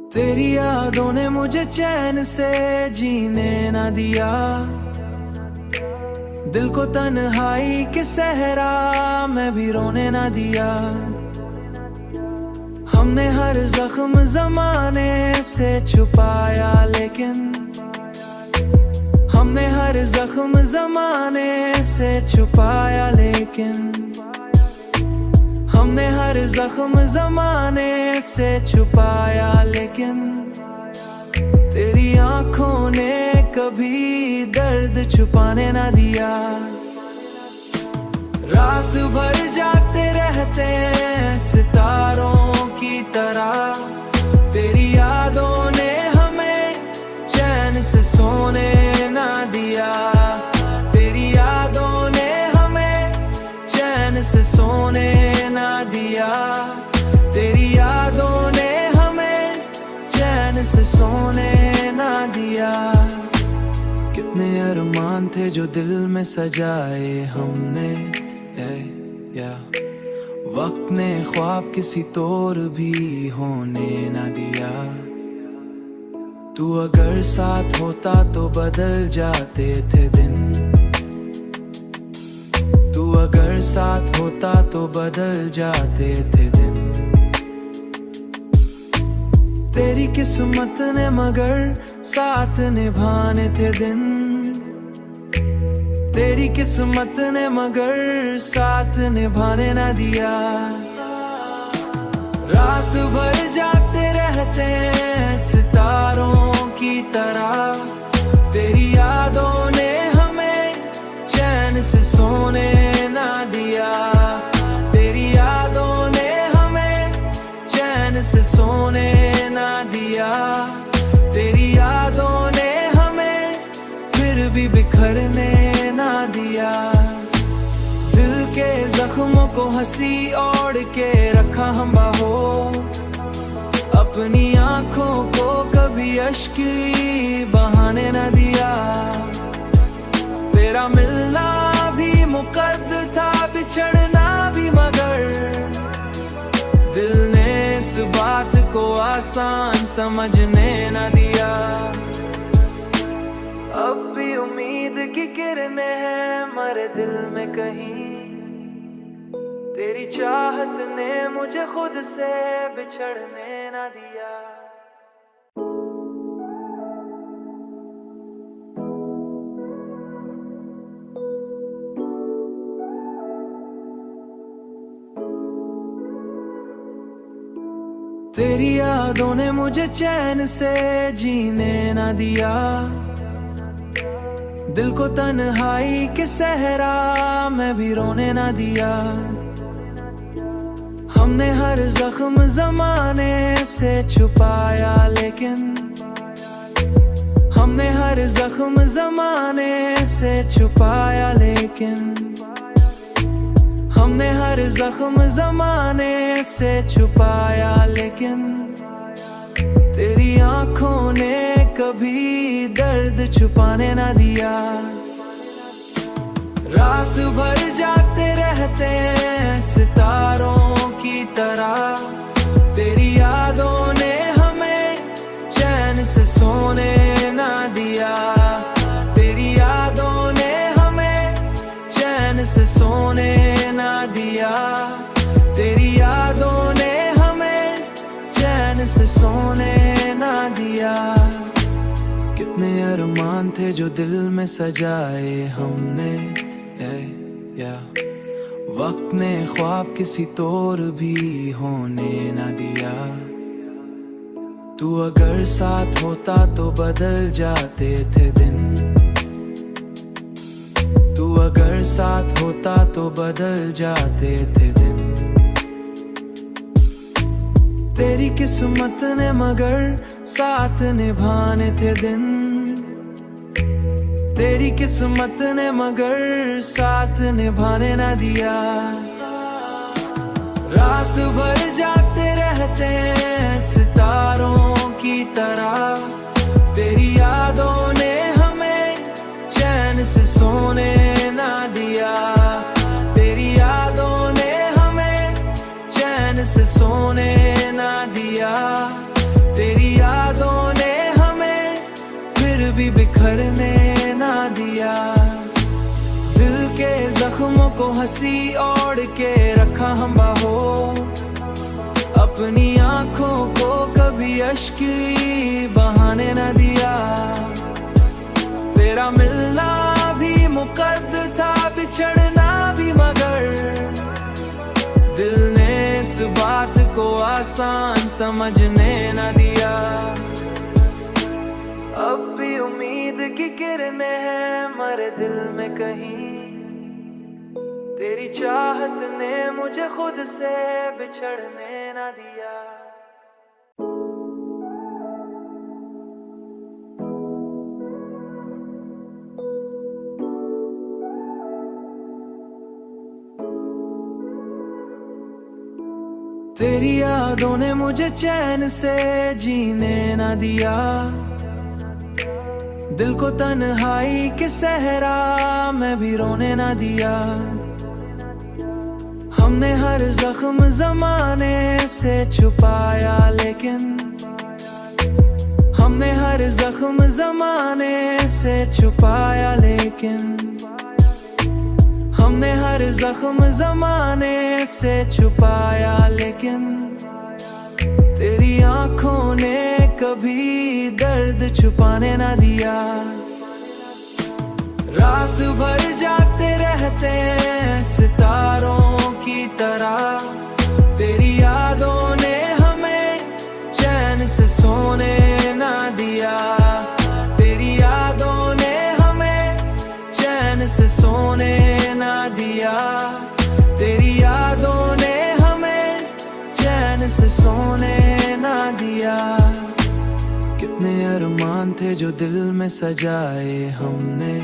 तेरी यादों ने मुझे चैन से जीने ना दिया, दिल को तन्हाई के सहरा में भी रोने ना दिया। हमने हर जख्म जमाने से छुपाया, लेकिन हमने हर जख्म जमाने से छुपाया, लेकिन हमने हर जख्म जमाने से छुपाया, लेकिन तेरी आंखों ने कभी दर्द छुपाने ना दिया। रात भर जागते रहते हैं सितारों की तरह, तेरी यादों ने हमें चैन से सोने ना दिया। तेरी यादों ने हमें चैन से सोने ना दिया। तेरी यादों ने हमें चैन से सोने ना दिया। कितने अरमान थे जो दिल में सजाए हमने, या वक्त ने ख्वाब किसी तौर भी होने ना दिया। तू अगर साथ होता तो बदल जाते थे दिन, तू अगर साथ होता तो बदल जाते थे दिन। तेरी किस्मत ने मगर साथ निभाने थे दिन, तेरी किस्मत ने मगर साथ निभाने ना दिया। रात भर जागते रहते हैं सितारों की तरह, तेरी यादों ने हमें चैन से सोने ना दिया। तेरी यादों ने हमें चैन से सोने ना दिया। तेरी यादों ने हमें फिर भी बिखरने ना दिया। दिल के जख्मों को हंसी ओढ़ के रखा हम बाहों, अपनी आंखों को कभी अश्क बहाने ना दिया। तेरा मिलना भी मुकद्दर था, बिछड़ना भी, मगर दिल ने इस बात को आसान समझने ना दिया। अब भी उम्मीद की किरणें हैं मरे दिल में कहीं, तेरी चाहत ने मुझे खुद से बिछड़ने ना दिया। तेरी यादों ने मुझे चैन से जीने ना दिया, दिल को तन्हाई के सहरा में भी रोने ना दिया। हमने हर जख्म जमाने से छुपाया, लेकिन हमने हर जख्म जमाने से छुपाया, लेकिन हमने हर जख्म जमाने से छुपाया, लेकिन तेरी आंखों ने कभी दर्द छुपाने ना दिया। रात भर जागते रहते हैं सितारों की तरह, तेरी यादों ने हमें चैन से सोने ना दिया। तेरी यादों ने हमें चैन से सोने ना दिया। तेरी यादों ने हमें चैन से सोने ना दिया। कितने अरमान थे जो दिल में सजाए हमने, या वक्त ने ख्वाब किसी तौर भी होने ना दिया। तू अगर साथ होता तो बदल जाते थे दिन, तू अगर साथ होता तो बदल जाते थे दिन। तेरी किस्मत ने मगर साथ निभाने थे दिन, तेरी किस्मत ने मगर साथ निभाने ना दिया। रात भर जागते रहते हैं सितारों की तरह, तेरी यादों ने हमें चैन से सोने ना दिया। तेरी यादों ने हमें चैन से सोने ना दिया। तेरी हंसी ओढ़ के रखा हम बाहों, अपनी आंखों को कभी अश्क बहाने न दिया। तेरा मिलना भी मुकद्दर था, बिछड़ना भी, मगर दिल ने इस बात को आसान समझने न दिया। अब भी उम्मीद की किरणें हैं मरे दिल में कहीं, तेरी चाहत ने मुझे खुद से बिछड़ने ना दिया। तेरी यादों ने मुझे चैन से जीने ना दिया, दिल को तन्हाई के सहरा में भी रोने ना दिया। हमने हर जख्म जमाने से छुपाया, लेकिन हमने हर जख्म जमाने से छुपाया, लेकिन हमने हर जख्म जमाने से छुपाया, लेकिन तेरी आंखों ने कभी दर्द छुपाने ना दिया। रात भर जाते रहते हैं सितारों की तरह, तेरी यादों ने हमें चैन से सोने ना दिया। तेरी यादों ने हमें चैन से सोने ना दिया। तेरी यादों ने हमें चैन से सोने ना दिया। कितने अरमान थे जो दिल में सजाए हमने,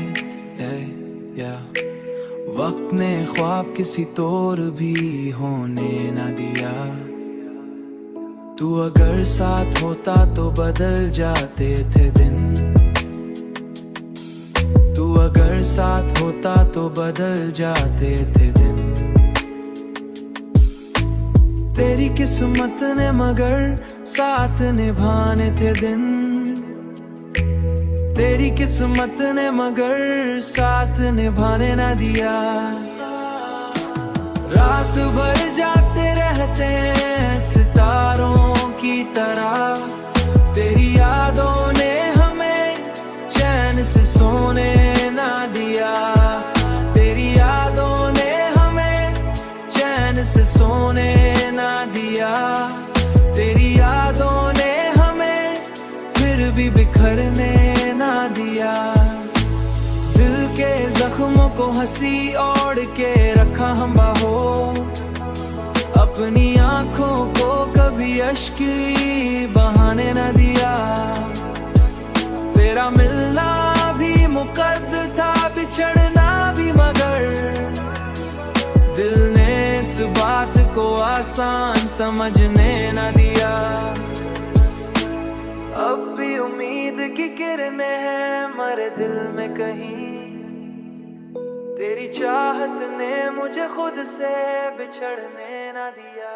वक्त ने ख्वाब किसी तौर भी होने न दिया। तू अगर साथ होता तो बदल जाते थे दिन, तू अगर साथ होता तो बदल जाते थे दिन। तेरी किस्मत ने मगर साथ निभाने थे दिन, तेरी किस्मत ने मगर साथ निभाने ना दिया। रात भर जाते रहते हैं सितारों की तरह, तेरी यादों ने हमें चैन से सोने ना दिया। तेरी यादों ने हमें चैन से सोने ना दिया। तेरी यादों ने हमें फिर भी बिखरने ना दिया। दिल के जख्मों को हंसी ओढ़ के रखा हम बाहों, अपनी आंखों को कभी अश्क बहाने ना दिया। तेरा मिलना भी मुकद्दर था, बिछड़ना भी, मगर दिल ने इस बात को आसान समझने ना दिया। अब भी उम्मीद की किरणें हैं मरे दिल में कहीं, तेरी चाहत ने मुझे खुद से बिछड़ने ना दिया।